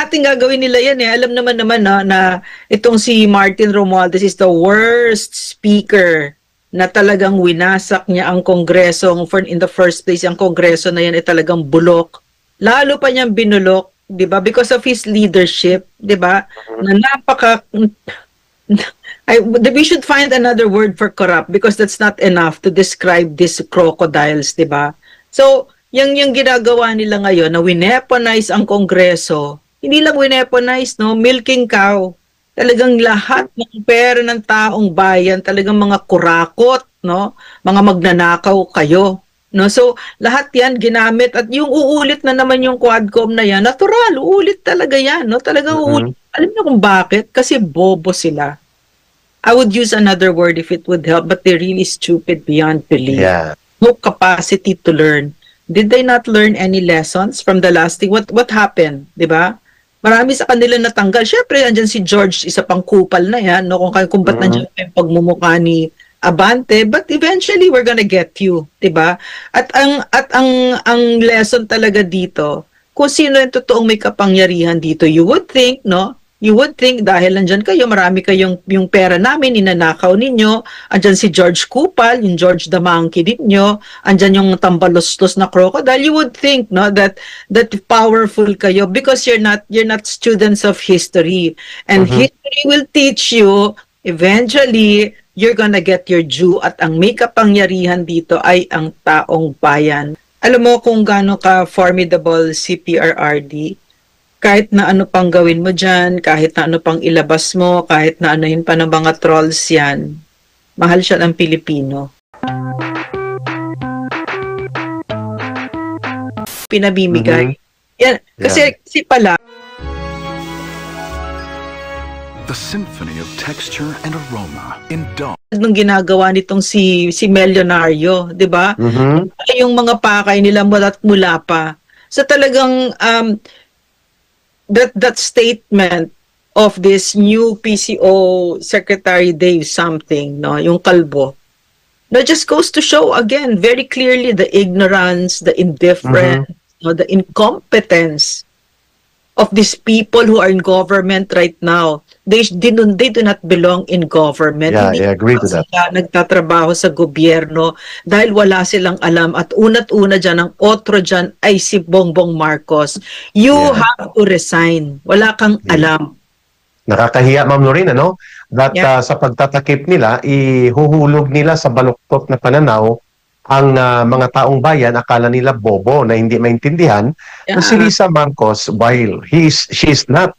kalahating gagawin nila yan eh. Alam naman na itong si Martin Romualdez is the worst speaker na talagang winasak niya ang Kongreso. In the first place, ang Kongreso na yan ay talagang bulok. Lalo pa niyang binulok, di ba? Because of his leadership, di ba? Na we should find another word for corrupt because that's not enough to describe these crocodiles, di ba? So, yung ginagawa nila ngayon na wineaponize ang Kongreso, hindi lang wineaponize, no? Milking cow. Talagang lahat ng pera ng taong bayan, talagang mga kurakot, no? Mga magnanakaw kayo. No? So, lahat yan ginamit at yung uulit na naman yung Quadcom na yan, natural, uulit talaga yan. No? Talagang uulit. Alam niyo kung bakit? Kasi bobo sila. I would use another word if it would help, but they're really stupid beyond belief. Yeah. No capacity to learn. Did they not learn any lessons from the last thing? What happened? Diba? Marami sa kanila natanggal. Siyempre, andyan si George, isa pang kupal na yan. No? Kung ba't nandiyan yung pagmumukha ni Abante, but eventually we're gonna get you, 'di ba? At ang lesson talaga dito, kung sino yung totoong may kapangyarihan dito, you would think, no? You would think dahil nandiyan kayo, marami kayong yung pera namin ninanakaw ninyo, andyan si George Kupal, yung George the Monkey ninyo, andyan yung tambalustos na crocodile, you would think, no, that powerful kayo because you're not students of history. And history will teach you eventually you're gonna get your due at ang may kapangyarihan dito ay ang taong bayan. Alam mo kung gaano ka formidable si PRRD? Kahit na ano pang gawin mo dyan, kahit na ano pang ilabas mo, kahit na ano yun pa ng mga trolls yan, mahal siya ng Pilipino. Pinabimigay. Yan. Kasi pala, the symphony of texture and aroma in dawn. Nung ginagawa nitong si Melionario, 'di ba? Yung mga pakay nila mula pa. So talagang that statement of this new PCO Secretary Dave something, no, yung kalbo. That just goes to show again very clearly the ignorance, the indifference, no, the incompetence of these people who are in government right now. They do not belong in government. Yeah, Hindi I agree to that. sila nagtatrabaho sa gobyerno dahil wala silang alam at una dyan, ang otro dyan ay si Bongbong Marcos. You have to resign. Wala kang alam. Nakakahiya, Ma'am Lorraine, ano? That sa pagtatakip nila, ihuhulog nila sa baluktot na pananaw ang mga taong bayan, akala nila bobo na hindi maintindihan na si Lisa Marcos, while she's not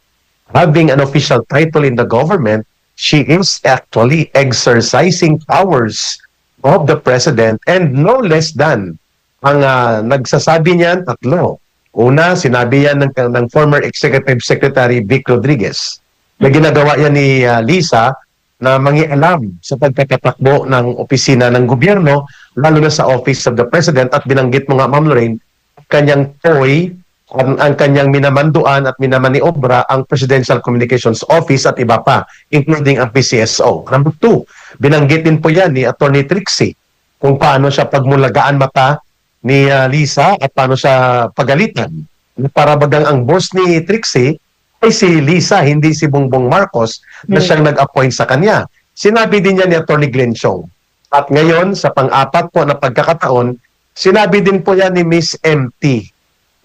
having an official title in the government, she is actually exercising powers of the president and no less than ang nagsasabi niyan tatlo. Una, sinabi yan ng former Executive Secretary Vic Rodriguez na ginagawa yan ni Lisa na mangialam sa pagkakatakbo ng opisina ng gobyerno, lalo na sa Office of the President, at binanggit mo nga, Ma'am Lorraine, kanyang toy, ang kanyang minamanduan at minamaniobra ang Presidential Communications Office at iba pa, including ang PCSO. Number 2, binanggit din po yan ni Attorney Trixie kung paano siya pagmulagaan mata ni Lisa at paano siya pagalitan. Para bagang ang boss ni Trixie ay si Lisa, hindi si Bongbong Marcos na siyang nag-appoint sa kanya. Sinabi din niya ni Attorney Glenn Chong. At ngayon, sa pang-apat po na pagkakataon, sinabi din po yan ni Miss MT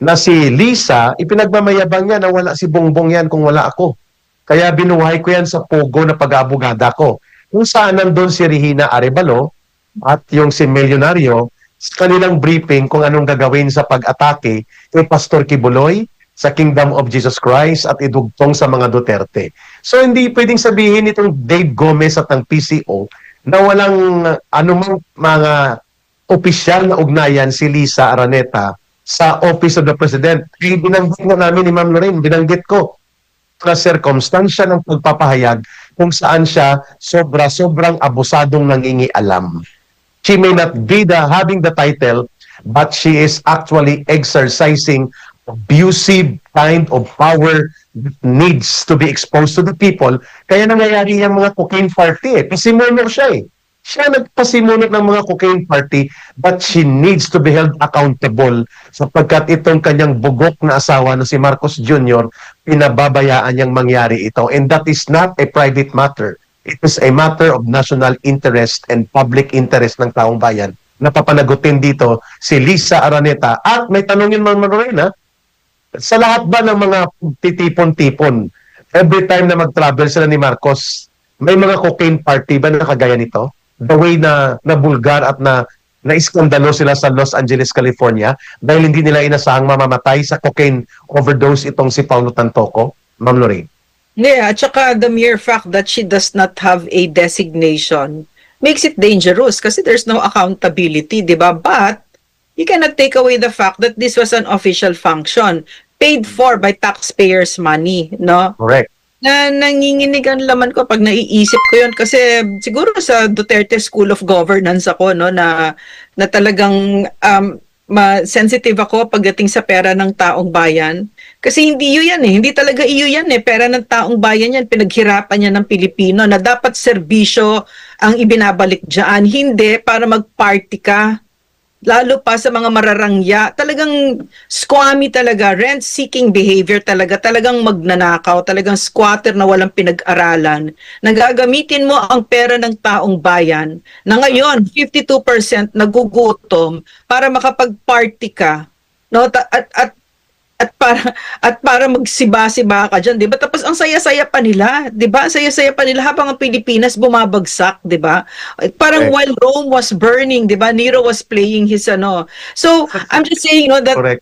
na si Lisa, ipinagmamayabang niya na wala si Bongbong yan kung wala ako. Kaya binuhay ko yan sa pogo na pag-abogada ko. Kung saan nandun si Regina Arevalo at yung si Melionario sa kanilang briefing kung anong gagawin sa pag-atake kay Pastor Kibuloy, sa Kingdom of Jesus Christ at idugtong sa mga Duterte. So hindi pwedeng sabihin itong Dave Gomez at ang PCO na walang anumang mga opisyal na ugnayan si Lisa Araneta sa Office of the President. Binanggit na namin ni Ma'am Lorraine, binanggit ko na circumstansya ng pagpapahayag kung saan siya sobrang abusadong nangingialam. She may not be having the title, but she is actually exercising abusive kind of power that needs to be exposed to the people. Kaya nangyayari yung mga cocaine party eh. Kasi murmur siya eh. Siya nagpasimuno ng mga cocaine party, but she needs to be held accountable sapagkat itong kanyang bugok na asawa na si Marcos Jr., pinababayaan niyang mangyari ito. And that is not a private matter. It is a matter of national interest and public interest ng taong bayan. Napapanagutin dito si Lisa Araneta. At may tanongin man Lorena, sa lahat ba ng mga titipon-tipon, every time na mag-travel sila ni Marcos, may mga cocaine party ba na kagaya nito? The way na bulgar at na-iskandalo sila sa Los Angeles, California dahil hindi nila inasahang mamamatay sa cocaine overdose itong si Paulo Tantoco, Ma'am Lorraine. Yeah, at saka the mere fact that she does not have a designation makes it dangerous kasi there's no accountability, di ba? But you cannot take away the fact that this was an official function paid for by taxpayers' money, no? Correct. Na nanginginig ang laman ko pag naiisip ko yun kasi siguro sa Duterte School of Governance ako, no, na talagang sensitive ako pagdating sa pera ng taong bayan kasi hindi yun yan hindi talaga iyo yan pera ng taong bayan yan, pinaghirapan niya ng Pilipino na dapat serbisyo ang ibinabalik diyan, hindi para mag-party ka. Lalo pa sa mga mararangya, talagang squammy talaga, rent-seeking behavior talagang magnanakaw, talagang squatter na walang pinag-aralan. Nagagamitin mo ang pera ng taong bayan na ngayon 52% nagugutom para makapag-party ka. No? At para magsiba-siba ka diyan, 'di ba? Tapos ang saya-saya pa nila, 'di ba? Saya-saya pa nila habang ang Pilipinas bumabagsak, 'di ba? Parang Correct. while Rome was burning, 'di ba? Nero was playing his ano. So, I'm just saying, that Correct.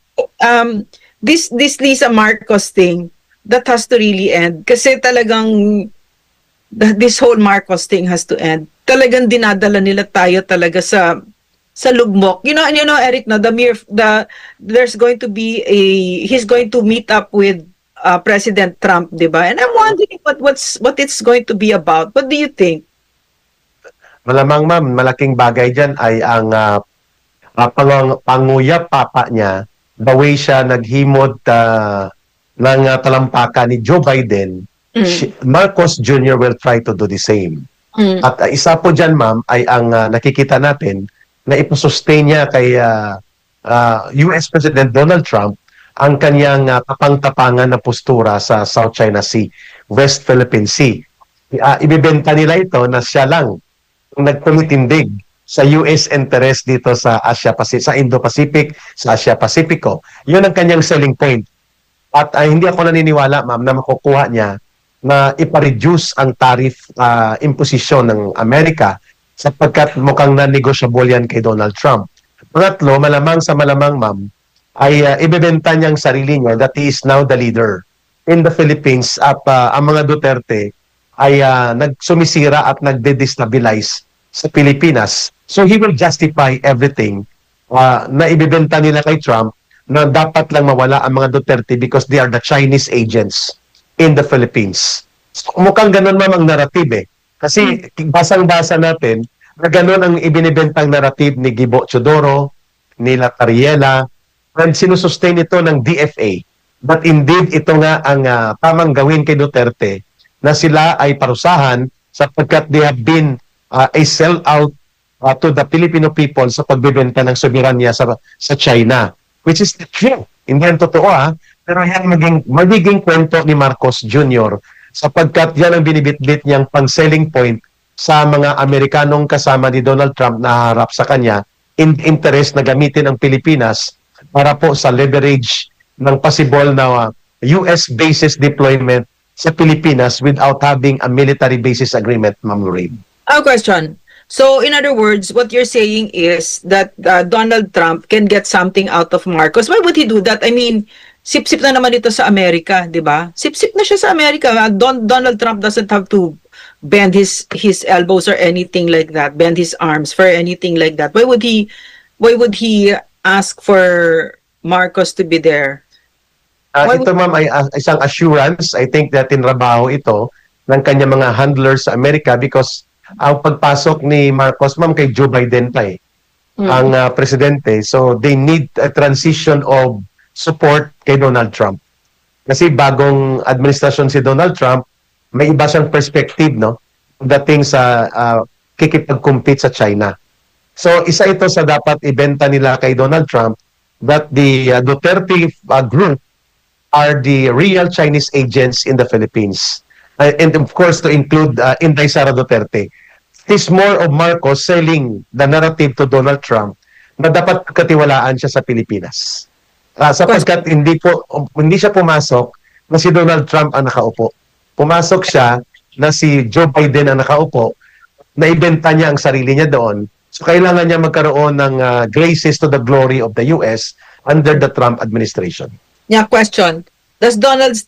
this Lisa Marcos thing that has to really end kasi talagang this whole Marcos thing has to end. Talagang dinadala nila tayo talaga sa lugmok. You know, Eric, no, there's going to be he's going to meet up with President Trump, di ba? And I'm wondering what it's going to be about. What do you think? Malamang ma'am, malaking bagay dyan ay ang panguyap papa niya, the way siya naghimod ng talampakan ni Joe Biden, Marcos Jr. will try to do the same. At isa po dyan ma'am ay ang nakikita natin na iposustain niya kay US President Donald Trump ang kanyang kapangtapangan na postura sa South China Sea, West Philippine Sea. Ibibenta nila ito na siya lang ang nagtumitindig sa US interest dito sa sa Indo-Pacific, sa Asia-Pacifico. Yun ang kanyang selling point. At hindi ako naniniwala, ma'am, na makukuha niya na ipa-reduce ang tariff imposition ng Amerika sapagkat mukhang non-negotiable yan kay Donald Trump. Pangatlo, malamang sa malamang, ma'am, ay ibebenta niyang sarili niya that he is now the leader in the Philippines at ang mga Duterte ay nagsumisira at nagde-destabilize sa Pilipinas. So he will justify everything na ibebenta nila kay Trump na dapat lang mawala ang mga Duterte because they are the Chinese agents in the Philippines. So mukhang ganun, ma'am, ang narrative Kasi basang-basa natin na gano'n ang ibinibentang narrative ni Gibo Chodoro, nila Cariela, and sinusustain ito ng DFA. But indeed, ito nga ang tamang gawin kay Duterte na sila ay parusahan sapagkat they have been a sell-out to the Filipino people sa pagbibenta ng soberanya sa China. Which is true. Hindi yan totoo pero yan magiging kwento ni Marcos Jr. sapagkat yan ang binibitbit niyang pang-selling point sa mga Amerikanong kasama ni Donald Trump na harap sa kanya in interest na gamitin ang Pilipinas para po sa leverage ng possible na US basis deployment sa Pilipinas without having a military basis agreement, Ma'am Lorraine. A question. So, in other words, what you're saying is that Donald Trump can get something out of Marcos. Why would he do that? I mean, sip-sip na naman ito sa Amerika, di ba? Sip-sip na siya sa Amerika. Donald Trump doesn't have to bend his elbows or anything like that, bend his arms for anything like that. Why would he ask for Marcos to be there? Ito, ma'am, ay isang assurance. I think that tinrabaho ito ng kanya mga handlers sa Amerika because ang pagpasok ni Marcos, ma'am, kay Joe Biden pa ang presidente. So they need a transition of support kay Donald Trump. Kasi bagong administrasyon si Donald Trump, may iba siyang perspective, no? Dating sa pakikipag-compete sa China. So isa ito sa dapat ibenta nila kay Donald Trump, that the Duterte group are the real Chinese agents in the Philippines. And of course, to include Inday Sara Duterte. It is more of Marcos selling the narrative to Donald Trump na dapat katiwalaan siya sa Pilipinas. Sapagkat hindi siya pumasok na si Donald Trump ang nakaupo. Pumasok siya na si Joe Biden ang nakaupo, na ibenta niya ang sarili niya doon. So kailangan niya magkaroon ng graces to the glory of the US under the Trump administration. Yeah, question. Does Donald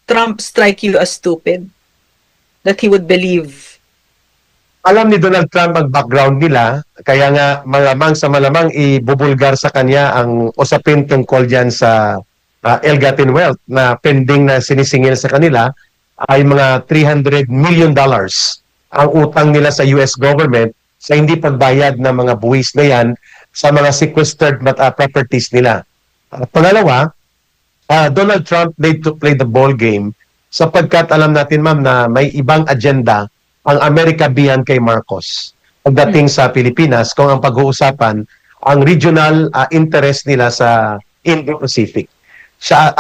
Trump strike you as stupid? That he would believe? Alam ni Donald Trump ang background nila, kaya nga malamang sa malamang ibubulgar sa kanya ang usapin tungkol dyan sa ill-gotten wealth na pending na sinisingil sa kanila ay mga $300 million ang utang nila sa US government sa hindi pagbayad ng mga buwis na yan sa mga sequestered properties nila. Pangalawa, Donald Trump need to play the ball game sapagkat alam natin, ma'am, na may ibang agenda ang America beyond kay Marcos pagdating sa Pilipinas kung ang pag-uusapan ang regional interest nila sa Indo-Pacific. Siya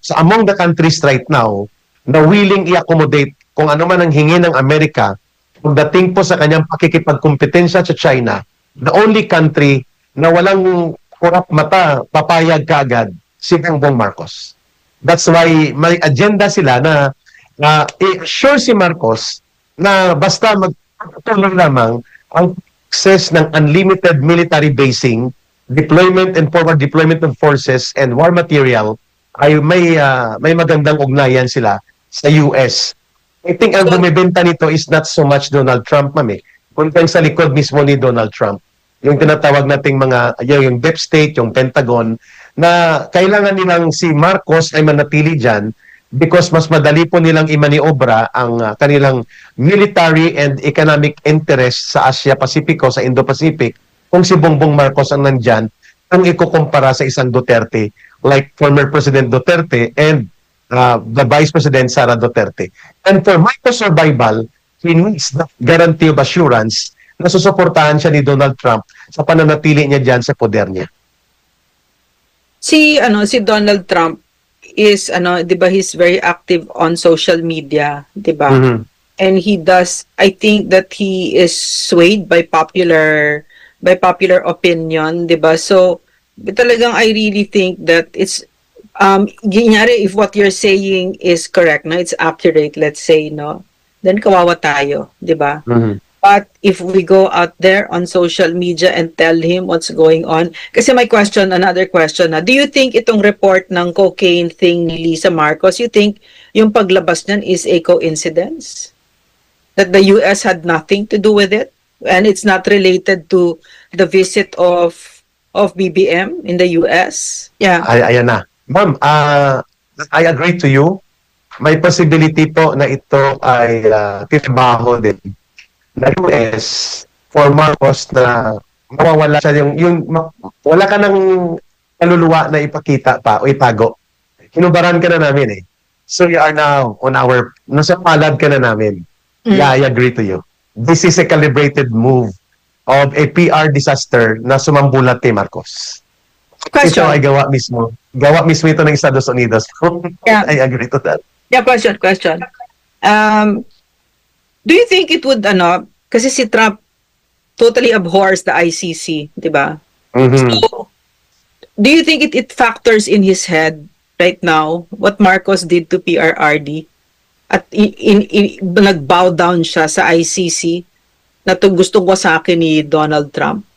sa among the countries right now na willing i-accommodate kung ano man ang hingi ng Amerika pagdating po sa kanyang pakikipagkompetensya sa China, the only country na walang kurap mata, papayag kaagad, si Bongbong Marcos. That's why may agenda sila na i-assure si Marcos na basta magtuloy lamang ang access ng unlimited military basing, deployment and forward deployment of forces and war material ay may magandang ugnayan sila sa US. I think ang bumibenta nito is not so much Donald Trump, ma'am, kundi sa likod mismo ni Donald Trump. Yung tinatawag nating yung deep state, yung Pentagon, na kailangan nilang si Marcos ay manatili dyan because mas madali po nilang imaniobra ang kanilang military and economic interest sa Asia-Pacifico, sa Indo-Pacific, kung si Bongbong Marcos ang nandyan, kung ikukumpara sa isang Duterte, like former President Duterte and the Vice President Sara Duterte. And for Marcos' survival, he needs the guarantee of assurance na susuportahan siya ni Donald Trump sa pananatili niya dyan sa poder niya. Si Donald Trump is 'di ba, he's very active on social media, 'di ba? Mm-hmm. And he does, I think that he is swayed by popular opinion, 'di ba? So talagang I really think that it's ginyari, if what you're saying is correct, no, it's accurate, let's say, no, then kawawa tayo, 'di ba? Mm-hmm. But if we go out there on social media and tell him what's going on, kasi my question, another question na, do you think itong report ng cocaine thing ni Lisa Marcos, you think yung paglabas niyan is a coincidence? That the US had nothing to do with it? And it's not related to the visit of BBM in the US? Yeah. Ayan na. Ma'am, I agree to you. May possibility po na ito ay tinabaho din na US for Marcos na mawawala siya wala ka ng kaluluwa na ipakita pa o itago. Hinubaran ka na namin So you are now on nasa palad ka na namin. Yeah, I agree to you. This is a calibrated move of a PR disaster na sumambulat kay Marcos. Question. Ito ay gawa mismo ito ng Estados Unidos. Yeah. I agree to that. Yeah, question. Do you think it would, kasi si Trump totally abhors the ICC, di ba? Mm-hmm. So, do you think it factors in his head right now what Marcos did to PRRD? At nag-bow down siya sa ICC na gusto ko sa akin ni Donald Trump?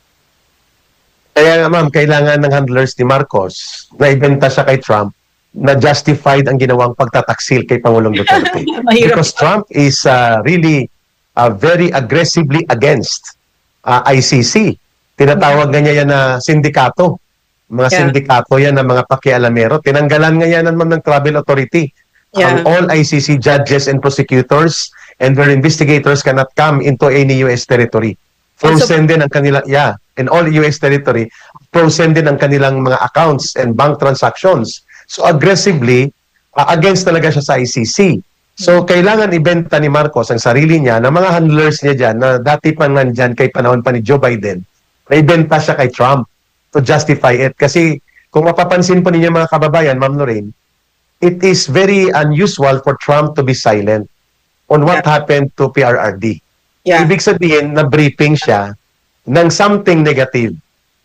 Kaya ma'am, kailangan ng handlers ni Marcos na ibenta siya kay Trump na justified ang ginawang pagtataksil kay Pangulong Duterte. Because Trump is really very aggressively against ICC. Tinatawag nga niya yan na sindikato. Mga sindikato yan ng mga pakialamero. Tinanggalan nga yan ng travel authority. All ICC judges and prosecutors and their investigators cannot come into any US territory. Frozen din ang kanilang, in all US territory, frozen din ang kanilang mga accounts and bank transactions. So aggressively, against talaga siya sa ICC. So, kailangan ibenta ni Marcos ang sarili niya ng mga handlers niya dyan na dati pa nandyan kay panahon pa ni Joe Biden, na ibenta siya kay Trump to justify it. Kasi kung mapapansin po ninyo mga kababayan, Ma'am Lorraine, it is very unusual for Trump to be silent on what happened to PRRD. Yeah. Ibig sabihin na briefing siya ng something negative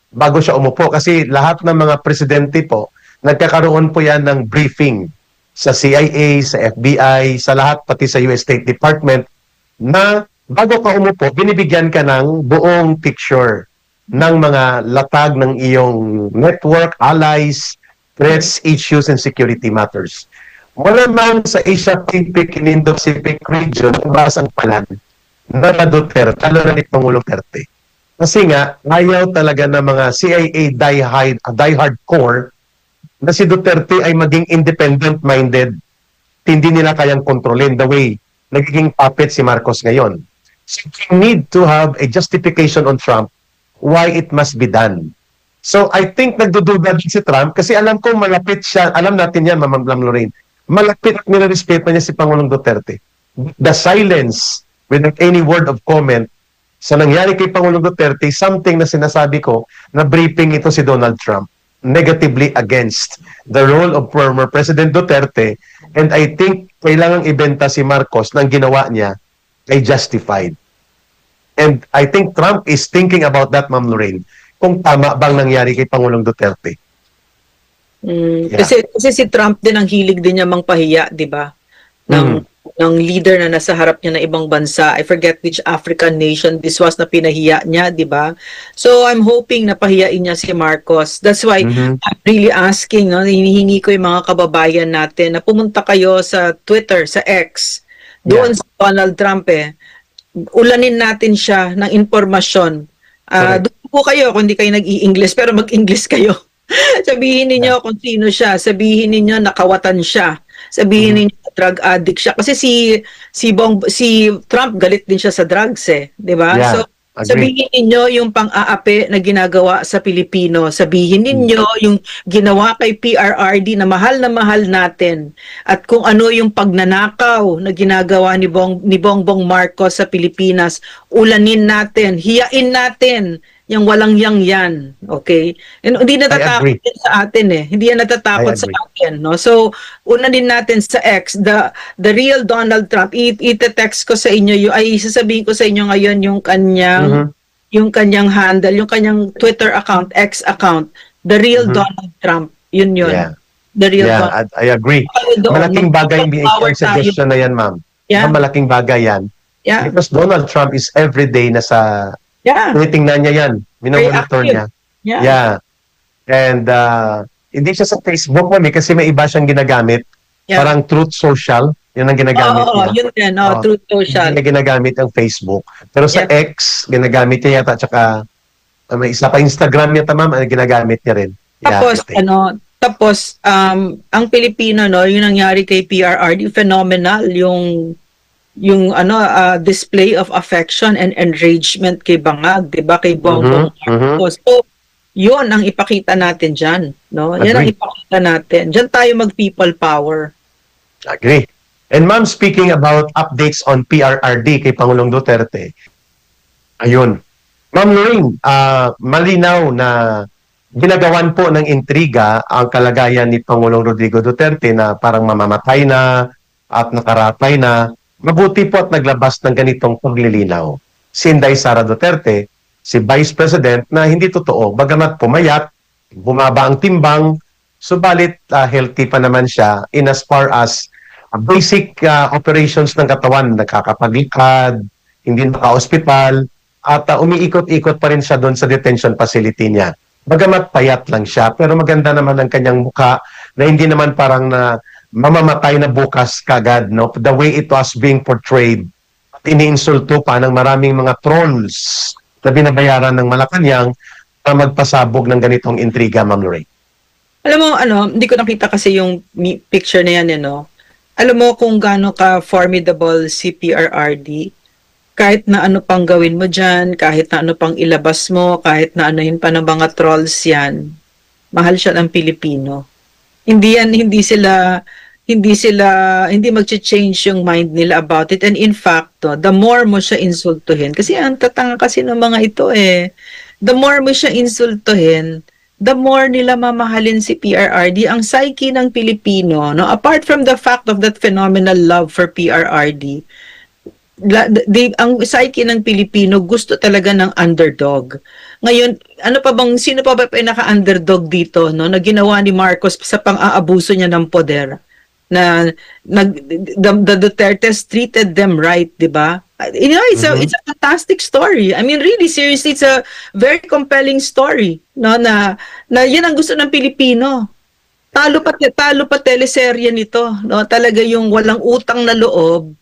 bago siya umupo. Kasi lahat ng mga presidente po, nagkakaroon po yan ng briefing sa CIA, sa FBI, sa lahat, pati sa US State Department, na bago ka umupo, binibigyan ka ng buong picture ng mga latag ng iyong network, allies, threats, issues, and security matters. Malamang sa Asia-Pacific and Indo-Pacific region, ubas ang palan na Duterte, lalo na ni Pangulong Duterte. Kasi nga, ayaw talaga ng mga CIA diehard core na si Duterte ay maging independent-minded. Hindi nila kayang kontrolin the way nagiging puppet si Marcos ngayon. So you need to have a justification on Trump why it must be done. So I think nagdududa din si Trump kasi alam ko malapit siya, alam natin yan, Ma'am Lorraine, malapit at nilarespeto niya si Pangulong Duterte. The silence without any word of comment sa nangyari kay Pangulong Duterte, something na sinasabi ko na briefing ito si Donald Trump negatively against the role of former President Duterte, and I think kailangang ibenta si Marcos ng ginawa niya ay justified. And I think Trump is thinking about that, Ma'am Lorraine, kung tama bang nangyari kay Pangulong Duterte. Yeah. Kasi si Trump din ang hilig din niya mangpahiya, di ba? Ng leader na nasa harap niya ng ibang bansa. I forget which African nation this was na pinahiya niya, di ba? So I'm hoping na pahiyain niya si Marcos. That's why I'm really asking, no, hinihingi ko yung mga kababayan natin na pumunta kayo sa Twitter, sa X, doon sa Donald Trump ulanin natin siya ng informasyon. Doon po kayo kung hindi kayo nag-i-English, pero mag-English kayo. Sabihin niyo kung sino siya, sabihin niyo nakawatan siya, sabihin niyo drug addict siya kasi si Trump galit din siya sa drugs di ba? Yeah, so sabihin niyo yung pang-aapi na ginagawa sa Pilipino, sabihin niyo yung ginawa kay PRRD na mahal natin, at kung ano yung pagnanakaw na ginagawa ni Bongbong Marcos sa Pilipinas, ulanin natin, hiyain natin yung walang yan, okay? And hindi natatakot sa atin hindi yan natatakot sa atin, no? So, una din natin sa X, the real Donald Trump, ite-text ko sa inyo, sasabihin ko sa inyo ngayon yung kanyang handle, yung kanyang Twitter account, X account, the real Donald Trump, yun. Yeah. The real Donald. I agree. Malaking bagay yung suggestion na yan, ma'am. Yeah. Malaking bagay yan. Yeah. Because Donald Trump is everyday nasa tinitingnan niya yan. Minomonitor niya. Yeah. And hindi siya sa Facebook, mami, kasi may iba siyang ginagamit. Parang Truth Social. Yun ang ginagamit niya. Yun din. Truth Social. Hindi niya ginagamit ang Facebook. Pero sa X, ginagamit niya yata. Tsaka may isa pa Instagram yata, ma'am, ginagamit niya rin. Tapos, ang Pilipino, no, yung nangyari kay PRRD, phenomenal yung display of affection and enragement kay Bangag, 'di ba, kay Bongbong Marcos. So, 'yun ang ipakita natin diyan, no? Yan ang ipakita natin. Diyan tayo mag-people power. Agree. And ma'am, speaking about updates on PRRD kay Pangulong Duterte. Ayun. Ma'am Lorraine, malinaw na ginagawan po ng intriga ang kalagayan ni Pangulong Rodrigo Duterte na parang mamamatay na at nakaratay na. Mabuti po at naglabas ng ganitong paglilinaw si Inday Sara Duterte, si Vice President, na hindi totoo. Bagamat pumayat, bumaba ang timbang, subalit healthy pa naman siya in as far as basic operations ng katawan, nakakapaglikad, hindi naka-hospital, at umiikot-ikot pa rin siya doon sa detention facility niya. Bagamat payat lang siya, pero maganda naman ang kanyang mukha na hindi naman parang na mamamatay na bukas kagad, no? The way it was being portrayed. At iniinsulto pa ng maraming mga trolls na binabayaran ng Malacanang na magpasabog ng ganitong intriga, Ma'am Lorraine. Alam mo, hindi ko nakita kasi yung picture na yan, Alam mo kung gaano ka-formidable si PRRD. Kahit na ano pang gawin mo dyan, kahit na ano pang ilabas mo, kahit na anuhin pa ng mga trolls yan, mahal siya ng Pilipino. Hindi hindi magche-change yung mind nila about it. And in fact, the more mo siya insultuhin, kasi ang tatanga kasi ng mga ito the more mo siya insultuhin, the more nila mamahalin si PRRD. Ang psyche ng Pilipino, no, apart from the fact of that phenomenal love for PRRD, ang psyche ng Pilipino gusto talaga ng underdog. Ngayon, sino pa ba pinaka-underdog dito, no, na ginawa ni Marcos sa pang-aabuso niya ng poder? The Dutertes treated them right, di ba? It's a fantastic story. I mean, really, seriously, it's a very compelling story, no, na yan ang gusto ng Pilipino. Talo pa teleserye nito, no? Talaga yung walang utang na loob,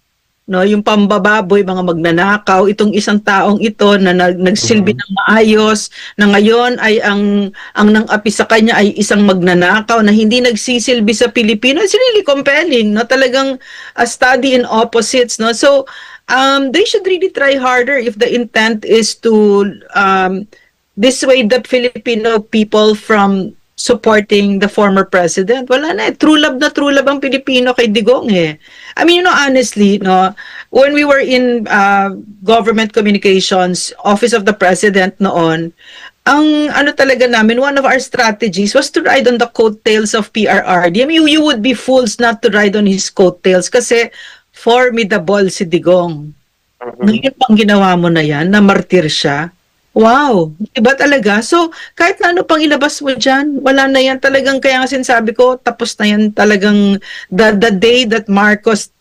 no, yung pambababoy, mga magnanakaw, itong isang taong ito na nagsilbi ng maayos, na ngayon ay ang nang-api sa kanya ay isang magnanakaw na hindi nagsisilbi sa Pilipino. It's really compelling, no? Talagang a study in opposites, no? So they should really try harder if the intent is to dissuade the Filipino people from supporting the former president. Wala na true love ang Pilipino kay Digong I mean, honestly, no, when we were in government communications, Office of the President noon, ang talaga namin, one of our strategies was to ride on the coattails of PRRD. I mean, you would be fools not to ride on his coattails kasi formidable si Digong. Ngayon pang ginawa mo na yan, na martir siya. Wow, iba talaga. So, kahit na ano pang ilabas mo dyan, wala na yan talagang, kaya nga sinasabi ko, tapos na yan talagang, the day that Marcos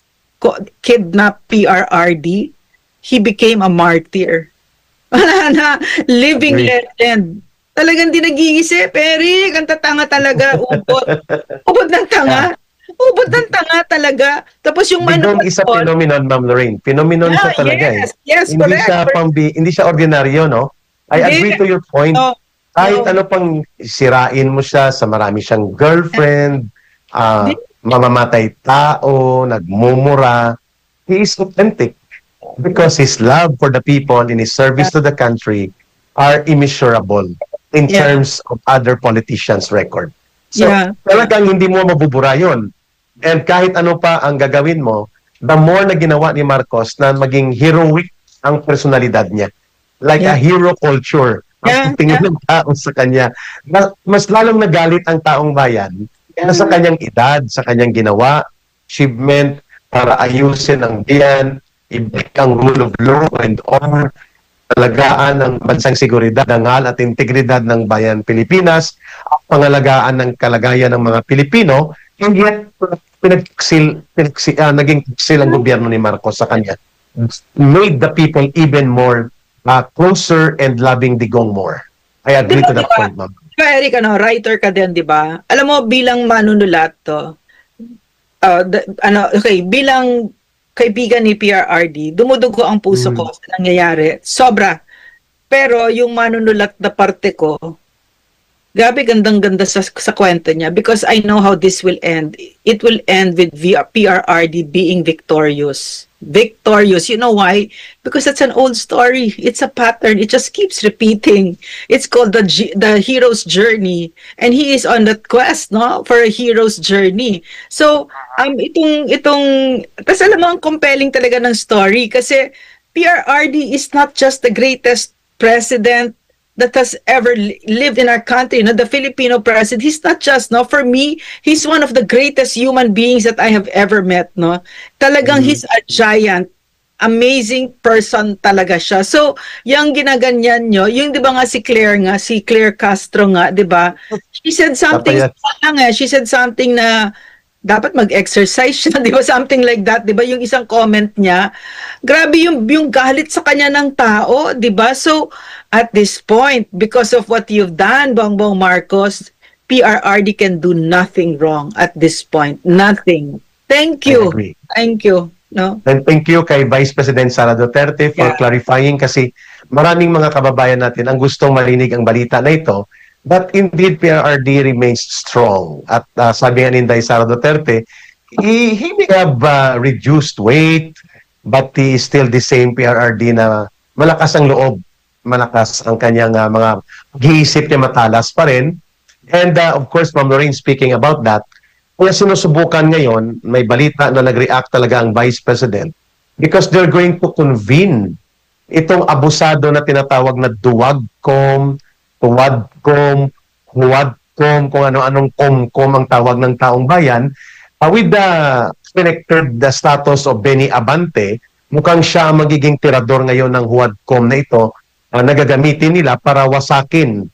kidnapped PRRD, he became a martyr. Wala na, living legend. Talagang di nag-iisip, Eric, ang tatanga talaga, ubod. Ubod ng tanga. Ubod ng tanga talaga. Tapos yung Digong isa phenomenon, Ma'am Lorraine. Phenomenon siya talaga Yes, hindi correct. Hindi siya ordinaryo, no? I agree to your point. Kahit ano pang sirain mo siya sa marami siyang girlfriend, mamamatay tao, nagmumura, he is authentic because his love for the people and his service to the country are immeasurable in terms of other politicians' record. So, talagang hindi mo mabubura yun. And kahit ano pa ang gagawin mo, the more na ginawa ni Marcos na maging heroic ang personalidad niya. Like a hero culture. Ang tingin ng tao sa kanya. Mas lalong nagalit ang taong bayan na sa kanyang edad, sa kanyang ginawa, achievement, para ayusin ang diyan, ibalik ang rule of law and order, pangalagaan ng bansang seguridad, dangal at integridad ng bayan Pilipinas, at pangalagaan ng kalagayan ng mga Pilipino, and yet naging taksil ang gobyerno ni Marcos sa kanya. Made the people even more closer and loving Digong more. I agree to that point, ma'am. Eric, writer ka din, di ba? Alam mo, bilang manunulat to, bilang kaibigan ni PRRD, dumudugo ang puso ko sa nangyayari. Sobra. Pero yung manunulat na parte ko, grabe gandang-ganda sa kwento niya because I know how this will end. It will end with PRRD being victorious. Victorious. You know why? Because that's an old story. It's a pattern. It just keeps repeating. It's called the hero's journey. And he is on that quest, no? For a hero's journey. So, tas alam mo, ang compelling talaga ng story kasi PRRD is not just the greatest president that has ever lived in our country, no? The Filipino president. He's not just, no? For me, he's one of the greatest human beings that I have ever met, no? Talagang he's a giant, amazing person talaga siya. So, yung ginaganyan nyo, yung di ba nga si Claire Castro nga, di ba? She said something, she said something na dapat mag-exercise siya, di ba? Something like that, di ba? Yung isang comment niya, grabe yung galit sa kanya ng tao, di ba? So, at this point, because of what you've done, Bongbong Marcos, PRRD can do nothing wrong at this point. Nothing. Thank you. Thank you. No? And thank you kay Vice President Sara Duterte for clarifying kasi maraming mga kababayan natin ang gustong marinig ang balita na ito. But indeed, PRRD remains strong. At sabi nga ni Inday Sara Duterte, he may have reduced weight, but he is still the same PRRD na malakas ang loob, malakas ang kanyang mga pag-iisip niya, matalas pa rin. And of course, Ma'am Lorraine, speaking about that, Kaya sinusubukan ngayon, may balita na nag-react talaga ang Vice President because they're going to convene itong abusado na tinatawag na duwagcom, tuwadcom, huwadcom, kung ano-anong komkom ang tawag ng taong bayan. With the connected the status of Benny Abante, mukhang siya ang magiging tirador ngayon ng huwadcom na ito na gagamitin nila para wasakin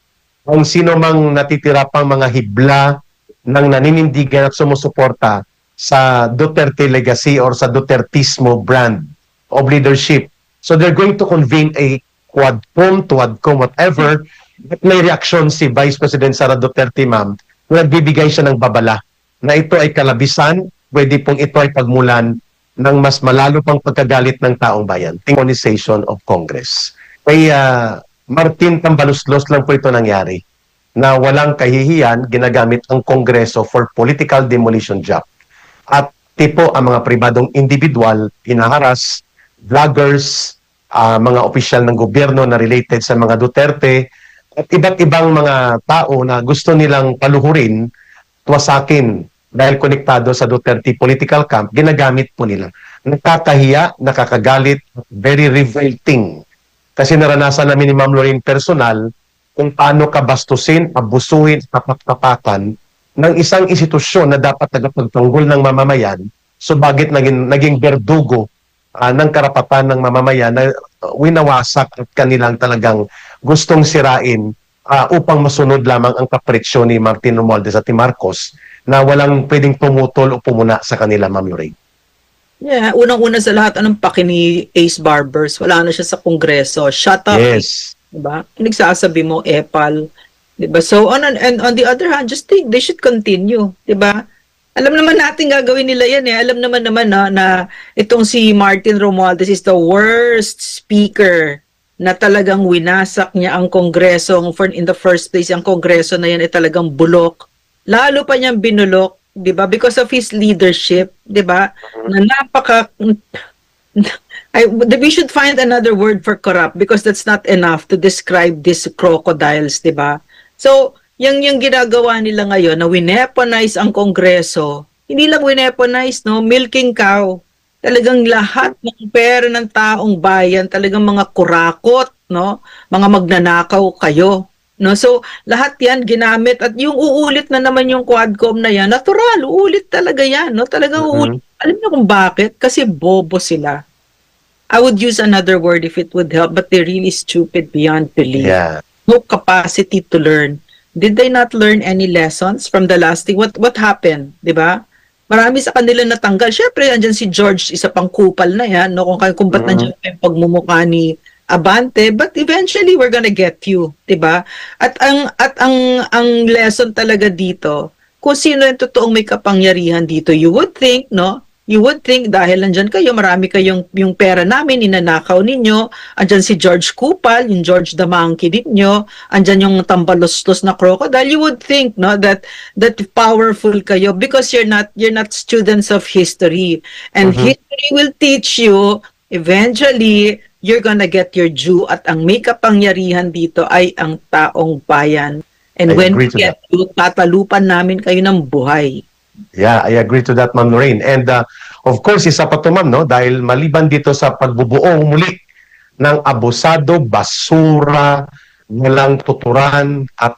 ang sino mang natitira pang mga hibla ng naninindigan at sumusuporta sa Duterte legacy or sa Dutertismo brand of leadership. So they're going to convene a quadcom, tuwadcom, whatever. At may reaction si Vice President Sara Duterte, ma'am, na nagbibigay siya ng babala na ito ay kalabisan, pwede pong ito ay pagmulan ng mas malalo pang pagkagalit ng taong bayan. Demonization of Congress. Kay Martin Tambaluslos lang po ito nangyari na walang kahihiyan, ginagamit ang Kongreso for political demolition job. At tipo ang mga pribadong individual, hinaharas, vloggers, mga opisyal ng gobyerno na related sa mga Duterte, at iba't ibang mga tao na gusto nilang paluhurin, tuwasakin dahil konektado sa Duterte political camp, ginagamit po nila. Nakakahiya, nakakagalit, very revolting. Kasi naranasan namin ni Ma'am Lorraine personal kung paano kabastusin, abusuhin, tapat-tapakan ng isang institusyon na dapat tagapagtanggol ng mamamayan, subalit naging berdugo ng karapatan ng mamamayan na winawasak at kanilang talagang gustong sirain upang masunod lamang ang kapretsyo ni Martin Romualdez at ni Marcos na walang pwedeng tumutol o pumuna sa kanila, Ma'am Lorraine. Yeah, unang-una sa lahat, anong paki ni Ace Barbers? Wala na siya sa Kongreso. Shut up. Yes. Diba? Nagsasabi mo, epal. Diba? So, and on the other hand, just think, they should continue. Diba? Alam naman natin gagawin nila yan eh. Alam naman na itong si Martin Romualdez is the worst speaker na talagang winasak niya ang Kongreso. In the first place, ang Kongreso na yan ay talagang bulok. Lalo pa niyang binulok, diba? Because of his leadership, diba? Na we should find another word for corrupt because that's not enough to describe these crocodiles, diba? So, yung ginagawa nila ngayon na wineponize ang Kongreso, hindi lang wineponize, no? Milking cow. Talagang lahat ng pera ng taong bayan, talagang mga kurakot, no? Mga magnanakaw kayo. No, so lahat 'yan ginamit at yung uulit na naman yung quadcom na 'yan, natural, uulit talaga 'yan, no? Talagang uulit. Alam niyo kung bakit? Kasi bobo sila. I would use another word if it would help, but they're really stupid beyond belief. Yeah. No capacity to learn. Did they not learn any lessons from the last thing? What happened, 'di ba? Marami sa kanila natanggal. Syempre, andyan si George, isa pang kupal na 'yan, no? Kung ba't nandiyan yung pagmumukha ni Abante, but eventually we're gonna get you, 'di ba? At ang lesson talaga dito, kung sino yung totoong may kapangyarihan dito, you would think, no? You would think dahil nandiyan kayo, marami kayong yung pera namin ninanakaw ninyo, andyan si George Kupal, yung George the Monkey ninyo, andyan yung tambalustos na crocodile, you would think, no, that powerful kayo because you're not students of history, and history will teach you eventually you're gonna get your due, at ang may kapangyarihan dito ay ang taong bayan. And when we get you, tatalupan namin kayo ng buhay. Yeah, I agree to that, Ma'am Lorraine. And of course, isa pa to, Ma'am, no? Dahil maliban dito sa pagbubuo muli ng abusado, basura, walang tuturan at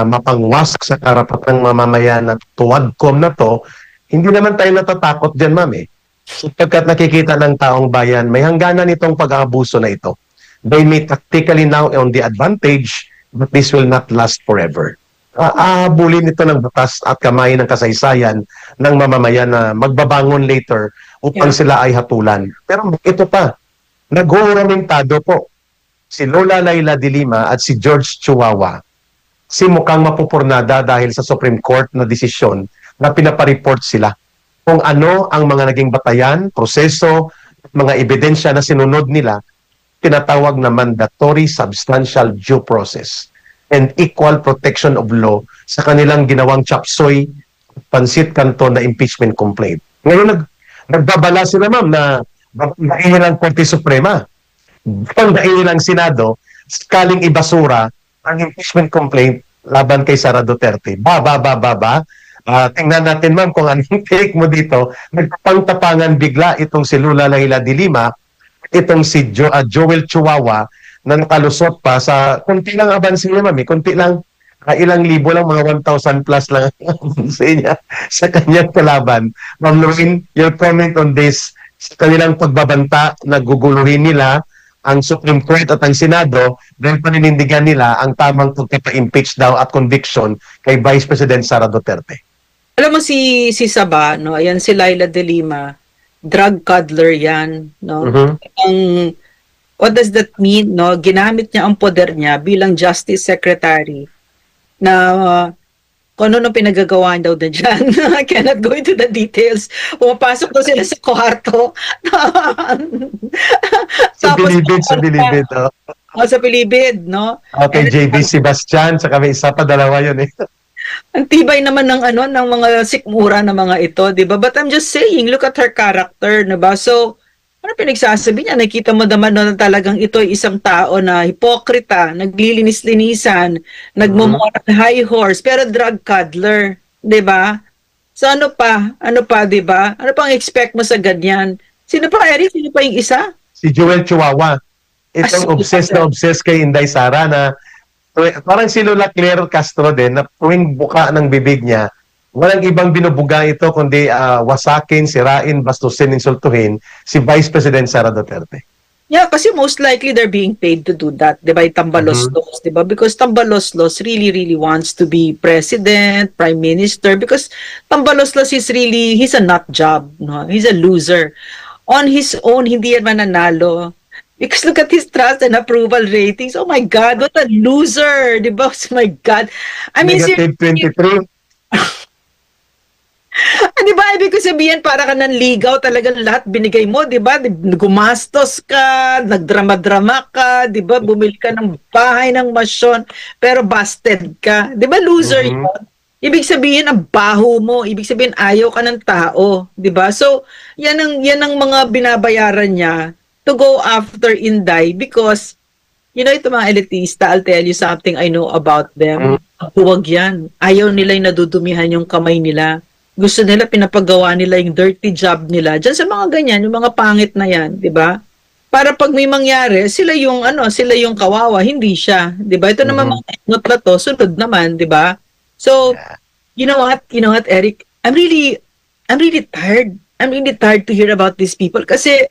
mapangwasak sa karapatang mamamayan at tuwadcom na to, hindi naman tayo natatakot dyan, Ma'am, eh. Sapagkat nakikita ng taong bayan, may hangganan itong pag-aabuso na ito. They may tactically now on the advantage, but this will not last forever. Ahabulin ito ng batas at kamay ng kasaysayan ng mamamayan na magbabangon later upang sila ay hatulan. Pero ito pa, nag-uuramentado po si Lola Laila de Lima at si George Chihuahua. Si mukhang mapupurnada dahil sa Supreme Court na desisyon na pinapareport sila kung ano ang mga naging batayan, proseso, mga ebidensya na sinunod nila, tinatawag na mandatory substantial due process and equal protection of law sa kanilang ginawang chapsoy, pansit kanto na impeachment complaint. Ngayon nagbabala sila, Ma'am, na dainin ang Korte Suprema, dainin ang Senado, sakaling ibasura ang impeachment complaint laban kay Sara Duterte. Tingnan natin ma'am kung anong take mo dito. Nagpangtapangan bigla itong si Lula Laila de Lima, itong si Joel Chihuahua na nakalusot pa sa kunti lang abansin niya ma'am, kunti lang, ilang libo lang, mga 1,000 plus lang ang abansin niya sa kanyang kalaban. Ma'am Lorraine, your comment on this, sa kanilang pagbabanta, naguguluhin nila ang Supreme Court at ang Senado dahil paninindigan nila ang tamang pagkapa-impeach daw at conviction kay Vice President Sara Duterte. Alam mo si Saba, no? Ayan si Laila de Lima, drug cuddler yan, no? What does that mean, no? Ginamit niya ang poder niya bilang Justice Secretary na kung ano pinagagawa daw na dyan. I cannot go into the details. Pumapasok daw sila sa kwarto. Sa Bilibid, sa Bilibid. Sa Bilibid, no? Okay, JB Sebastian, saka may isa pa, dalawa yun eh. Ang tibay naman ng ng mga sikmura na mga ito, 'di ba? But I'm just saying, look at her character, 'di ba? So, ano pinagsasabi niya? Nakita mo naman na talagang ito ay isang tao na hipokrita, naglilinis-linisan, nagmumura high horse, pero drug cuddler, 'di ba? So ano pa? Ano pa, 'di ba? Ano pang expect mo sa ganyan? Sino pa, Eric? Sino pa yung isa? Si Joel Chihuahua. Itong obsessed kay Inday Sara na parang si Lola Claire Castro din na tuwing buka ng bibig niya, walang ibang binubuga ito kundi wasakin, sirain, bastusin, insultuhin si Vice President Sara Duterte. Yeah, kasi most likely they're being paid to do that, di ba? Tambaloslos, di ba? Because Tambaloslos really wants to be president, prime minister, because Tambaloslos is really, he's a nut job, no? He's a loser. On his own, hindi yan mananalo. Because look at his trust and approval ratings. Oh my God, what a loser! Di ba? Oh my God. I mean, Negative 23. Di ba, ibig ko sabihin, para ka nanligaw talagang lahat binigay mo, di ba? Gumastos ka, nagdrama-drama ka, di ba? Bumili ka ng bahay ng masyon, pero busted ka. Di ba, loser yun? Ibig sabihin, ang baho mo. Ibig sabihin, ayaw ka ng tao. Di ba? So, yan ang mga binabayaran niya to go after Inday because, you know, ito mga elitista, I'll tell you something I know about them. Huwag yan. Ayaw nila yung nadudumihan yung kamay nila. Gusto nila, pinapagawa nila yung dirty job nila. Diyan sa mga ganyan, yung mga pangit na yan, di ba? Para pag may mangyari, sila yung kawawa, hindi siya. Di ba? Ito naman mga engot na to, sunod naman, di ba? So, you know what, Eric? I'm really tired. I'm really tired to hear about these people kasi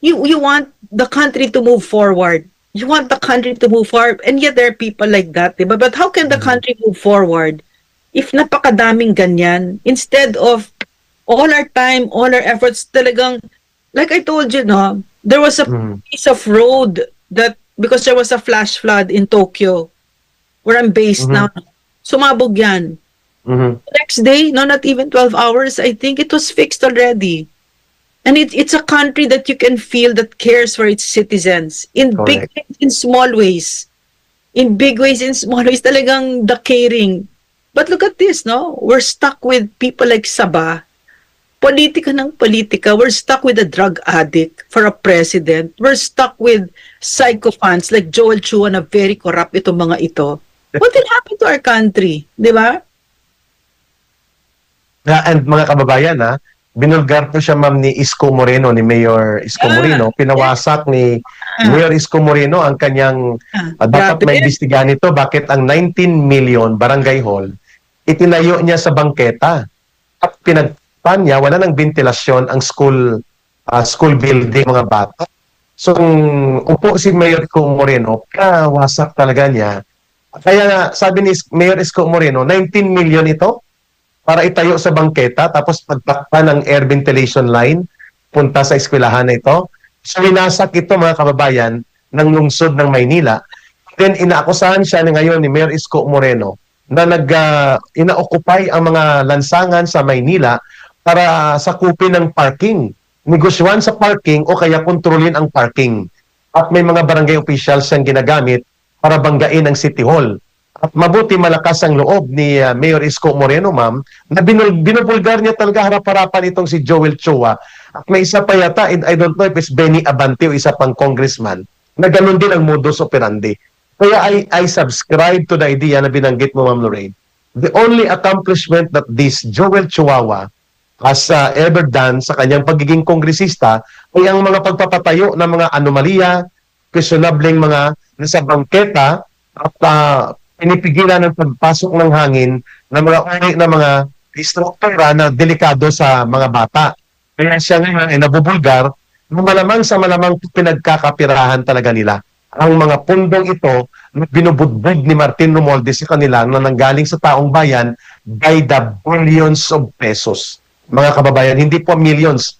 you want the country to move forward. You want the country to move forward. And yet there are people like that, diba? But how can the country move forward if napakadaming ganyan? Instead of all our time, all our efforts, talagang, like I told you, no, there was a piece of road that, because there was a flash flood in Tokyo, where I'm based now, sumabog yan. The next day, no, not even 12 hours, I think it was fixed already. And it's a country that you can feel that cares for its citizens in big ways, in small ways. In big ways, in small ways, talagang the caring. But look at this, no? We're stuck with people like Saba. Politika ng politika. We're stuck with a drug addict for a president. We're stuck with psychophants like Joel Chua na very corrupt itong mga ito. What will happen to our country? Di ba? And mga kababayan, binulgar po siya ma'am ni Isko Moreno, ni Mayor Isko Moreno. Pinawasak ni Mayor Isko Moreno ang kanyang dapat maimbestigahan ito. Bakit ang 19 million barangay hall, itinayo niya sa bangketa. At pinagpan niya, wala ng ventilasyon ang school building mga bata. So, upo si Mayor Isko Moreno, wasak talaga niya. Kaya sabi ni Mayor Isko Moreno, 19 million ito para itayo sa bangketa, tapos pagtakpan ng air ventilation line, punta sa eskwelahan na ito. So, winasak ito mga kababayan ng lungsod ng Maynila. Then, inaakusahan siya ngayon ni Mayor Isko Moreno na ina-occupy ang mga lansangan sa Maynila para sakupin ng parking. Negosyuhan sa parking o kaya kontrolin ang parking. At may mga barangay officials siyang ginagamit para banggain ang City Hall. At mabuti malakas ang loob ni Mayor Isko Moreno, ma'am, na binubulgar niya talaga harap-harapan itong si Joel Chua. At may isa pa yata, I don't know if it's Benny Abante o isa pang congressman, na ganun din ang modus operandi. Kaya I subscribe to the idea na binanggit mo, Ma'am Lorraine, the only accomplishment that this Joel Chihuahua has ever done sa kanyang pagiging kongresista ay ang mga pagpapatayo ng mga anomalya, questionableng mga nasa bangketa at pinipigilan ng pagpasok ng hangin ng mga uri ng mga istruktura na delikado sa mga bata. Kaya siya ngayon ay nabubulgar na malamang sa malamang pinagkakapirahan talaga nila. Ang mga pundong ito na binubudbud ni Martin Romualdez sa kanila na nanggaling sa taong bayan by the billions of pesos. Mga kababayan, hindi po millions,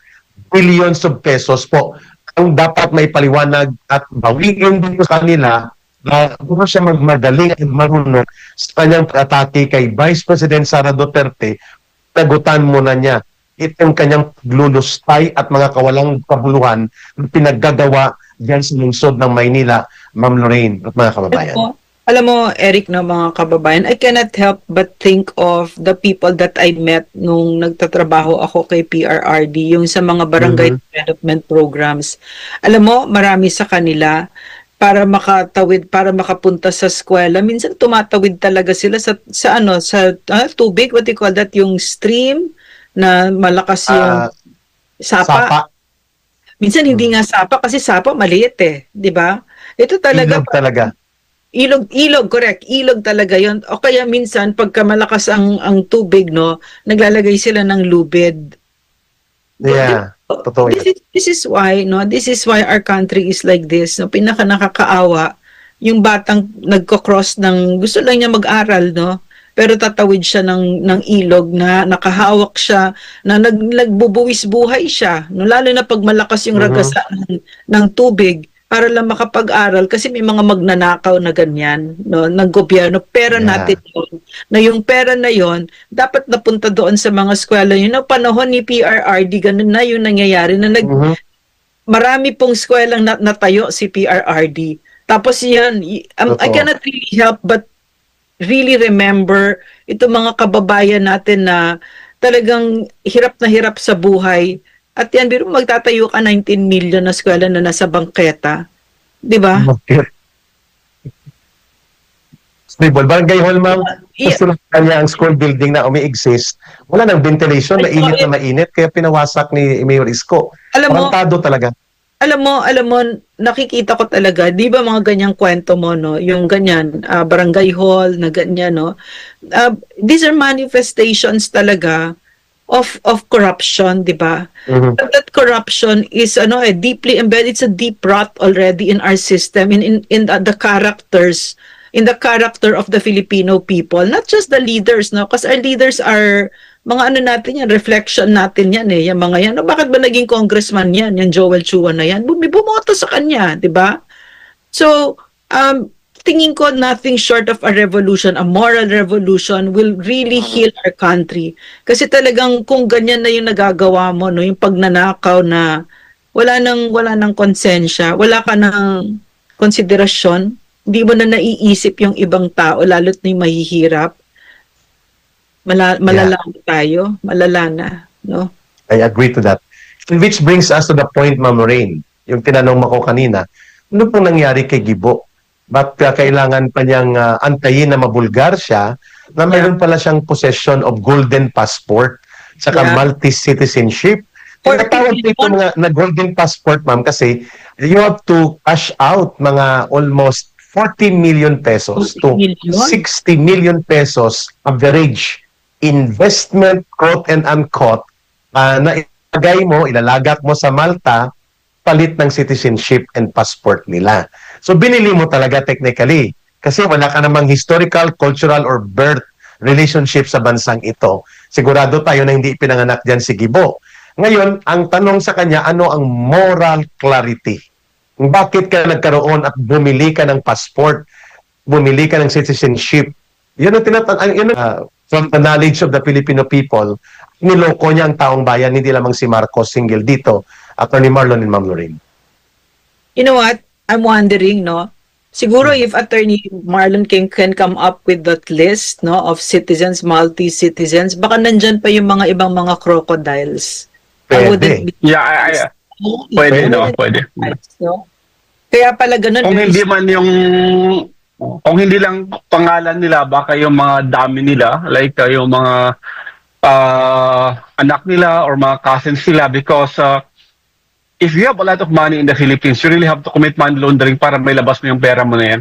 billions of pesos po ang dapat may paliwanag at bawiin din sa kanila na kung siya magmagaling at marunong sa kanyang atake kay Vice President Sara Duterte, tagutan muna niya itong kanyang lulustay at mga kawalang kabuluhan na pinaggagawa diyan sa lungsod ng Maynila, Ma'am Lorraine at mga kababayan. Alam mo, Eric, na mga kababayan, I cannot help but think of the people that I met nung nagtatrabaho ako kay PRRD, yung sa mga barangay development programs. Alam mo, marami sa kanila, para makatawid, para makapunta sa eskwela, minsan tumatawid talaga sila sa tubig, what do you call that, yung stream na malakas yung sapa. Minsan hindi nga sapa kasi sapa maliit di ba? Ito talaga ilog talaga. Ilog, correct. Ilog talaga 'yon. O kaya minsan pagka malakas ang tubig, no, naglalagay sila ng lubid. Yeah. Totoo. This is why our country is like this. No, pinaka nakakaawa yung batang nagko-cross ng gusto lang niya mag-aral, no? Pero tatawid siya ng ilog na nakahawak siya, na nagbubuwis buhay siya. No, lalo na pag malakas yung ragasan ng tubig para lang makapag-aral kasi may mga magnanakaw na ganyan, no, ng gobyerno. Pera natin yun. Na yung pera na yon dapat napunta doon sa mga eskwela. Yun ang panahon ni PRRD, ganun na yung nangyayari na marami pong eskwelang natayo si PRRD. Tapos yan, I cannot really help but really remember ito mga kababayan natin na talagang hirap na hirap sa buhay. At yan, biro magtatayo ka 19 million na eskwela na nasa bangketa. Di ba? Stable. Barangay Hall, ma'am, gusto lang kanya ang school building na umi-exist. Wala nang ventilation, mainit na mainit, kaya pinawasak ni Mayor Isko. Parantado talaga. Alam mo, nakikita ko talaga, di ba mga ganyang kwento mo, no? Yung ganyan, barangay hall, na ganyan, no? These are manifestations talaga of corruption, di ba? That corruption is deeply embedded. It's a deep rot already in our system, in the characters, in the character of the Filipino people, not just the leaders, no? Because our leaders are mga natin yan, reflection natin yan yung mga yan. No, bakit ba naging congressman yan, yung Joel Chua na yan? Bumoto sa kanya, di ba? So, tingin ko nothing short of a revolution, a moral revolution will really heal our country. Kasi talagang kung ganyan na yung nagagawa mo, no, yung pagnanakaw na wala nang konsensya, wala ka ng konsiderasyon, hindi mo na naiisip yung ibang tao, lalo't na yung mahihirap. Malala tayo, malala na, no? I agree to that. Which brings us to the point, Ma'am Lorraine, yung tinanong mo ko kanina, ano pong nangyari kay Gibo? Ba't kailangan pa niyang antayin na mabulgar siya na mayroon pala siyang possession of golden passport saka multi-citizenship? Tinatawag dito mga na golden passport, ma'am, kasi you have to cash out mga almost 40 million pesos to 60 million pesos average investment, quote and unquote, na ilalagak mo sa Malta, palit ng citizenship and passport nila. So binili mo talaga technically kasi wala ka namang historical, cultural, or birth relationship sa bansang ito. Sigurado tayo na hindi pinanganak dyan si Gibo. Ngayon, ang tanong sa kanya, ano ang moral clarity? Bakit ka nagkaroon at bumili ka ng passport, bumili ka ng citizenship? Yun ang from the knowledge of the Filipino people, niloko niya ang taong bayan, hindi lamang si Marcos single dito. Attorney Marlon and Ma'am Lorraine. You know what? I'm wondering, no? Siguro if Attorney Marlon can come up with that list, no, of citizens, multi-citizens, baka nandyan pa yung mga ibang mga crocodiles. Pwede. Pwede, no? Pwede. No? Kaya pala ganun. Kung hindi man yung Kung hindi lang pangalan nila, baka yung mga dami nila, like yung mga anak nila or mga cousins nila, because if you have a lot of money in the Philippines, you really have to commit money laundering para may labas mo yung pera mo na yan.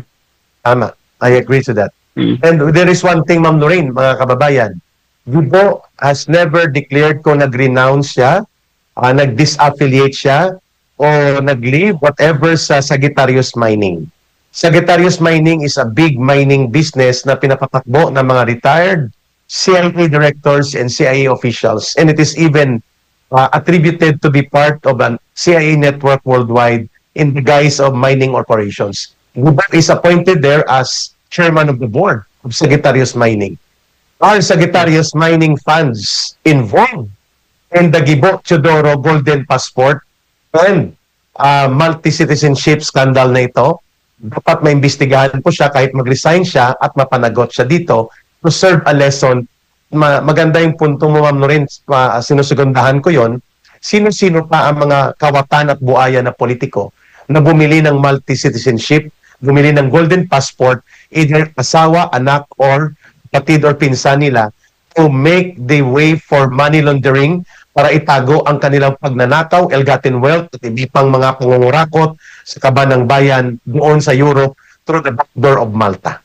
Tama. I agree to that. And there is one thing, Ma'am Lorraine, mga kababayan. Gubo has never declared kung nag-renounce siya, nag-disaffiliate siya, o nag-leave, whatever sa Sagittarius Mining. Sagittarius Mining is a big mining business na pinapatakbo ng mga retired CIA directors and CIA officials. And it is even attributed to be part of a CIA network worldwide in the guise of mining operations. Gubo is appointed there as chairman of the board of Sagittarius Mining. Are Sagittarius Mining funds involved in the Gibo Teodoro Golden Passport and multi-citizenship scandal na ito? Dapat maimbestigahan po siya kahit mag-resign siya at mapanagot siya dito to serve a lesson. Maganda yung punto mo, Ma'am Lorraine, sinusugundahan ko yon. Sino-sino pa ang mga kawatan at buaya na politiko na bumili ng multi-citizenship, bumili ng golden passport, either asawa, anak, or kapatid or pinsan nila, to make the way for money laundering para itago ang kanilang pagnanakaw, ill-gotten wealth, at ibi pang mga pangungurakot sa kaban ng bayan doon sa Europe through the back door of Malta.